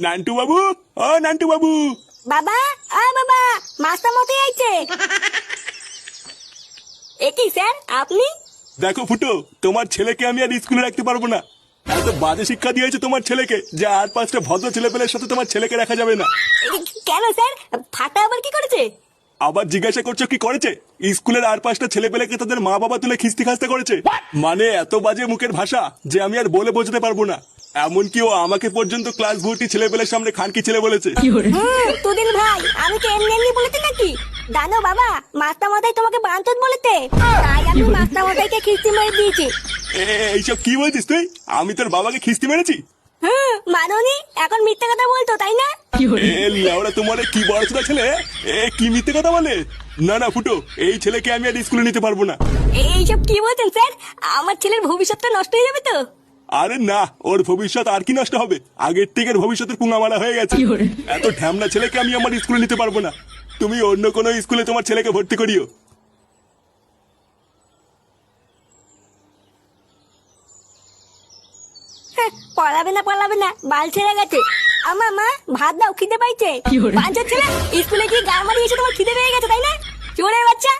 নান্টু বাবু, ও নান্টু বাবু। বাবা, বাবা, মাস্টার মতে আইছে। একই স্যার, আপনি? দেখো ফুটো, তোমার ছেলেকে আমি আর স্কুলে রাখতে পারবো না। এত বাজে শিক্ষা দিয়েছে তোমার ছেলেকে যে আর 5টা ভদ্র ছেলেপেলের সাথে তোমার ছেলেকে রাখা যাবে না। কেন স্যার, ফাটা আবার কি করেছে? আবার জিজ্ঞাসা করছো কি করেছে? স্কুলের আর 5টা ছেলেপেলেকে তাদের মা বাবা তুলে খিস্তি খাস্তে করেছে। মানে এত বাজে মুখের ভাষা যে আমি আর বলে বোঝাতে পারবো না। এমনকি ও আমাকে পর্যন্ত ক্লাস ভর্তি ছেলেপেলের সামনে খানকি ছেলে বলেছে। তুদিন ভাই, আমি তো এমনি এমনি বলেছি নাকি? জানো বাবা, মাস্টার মশাই তোমাকে বাঞ্চত বলেছে, তাই আমি মাস্টার মশাইকে খিস্তি মেরে দিয়েছি। এইসব কি বলছিস তুই? আমি তোর বাবাকে খিস্তি মেরেছি? মাননি, এখন মিথ্যে কথা বলতো তাই না? লাউড়া তোমার কি বড় ছেলে, কি মিথ্যে কথা বলে? না না ফুটো, এই ছেলেকে আমি আর স্কুলে নিতে পারবো না। এইসব কি বলছেন স্যার? আমার ছেলের ভবিষ্যৎটা নষ্ট হয়ে যাবে তো। আরে না, ওর ভবিষ্যৎ আর কি নষ্ট হবে? আগের থেকে ভবিষ্যতের পুঙ্গা মারা হয়ে গেছে। এত ঢ্যামনা ছেলেকে আমি আমার স্কুলে নিতে পারবো না। তুমি অন্য কোনো স্কুলে তোমার ছেলেকে ভর্তি করিও। পড়াবে না, বাল ছেড়ে গেছে। আমার মা, ভাত দাও, খিদে পাইছে। বাঞ্চত ছেলে, স্কুলে গিয়ে গান মারিয়ে এসে তোমার খিদে পেয়ে গেছে তাই না? চোরের বাচ্চা,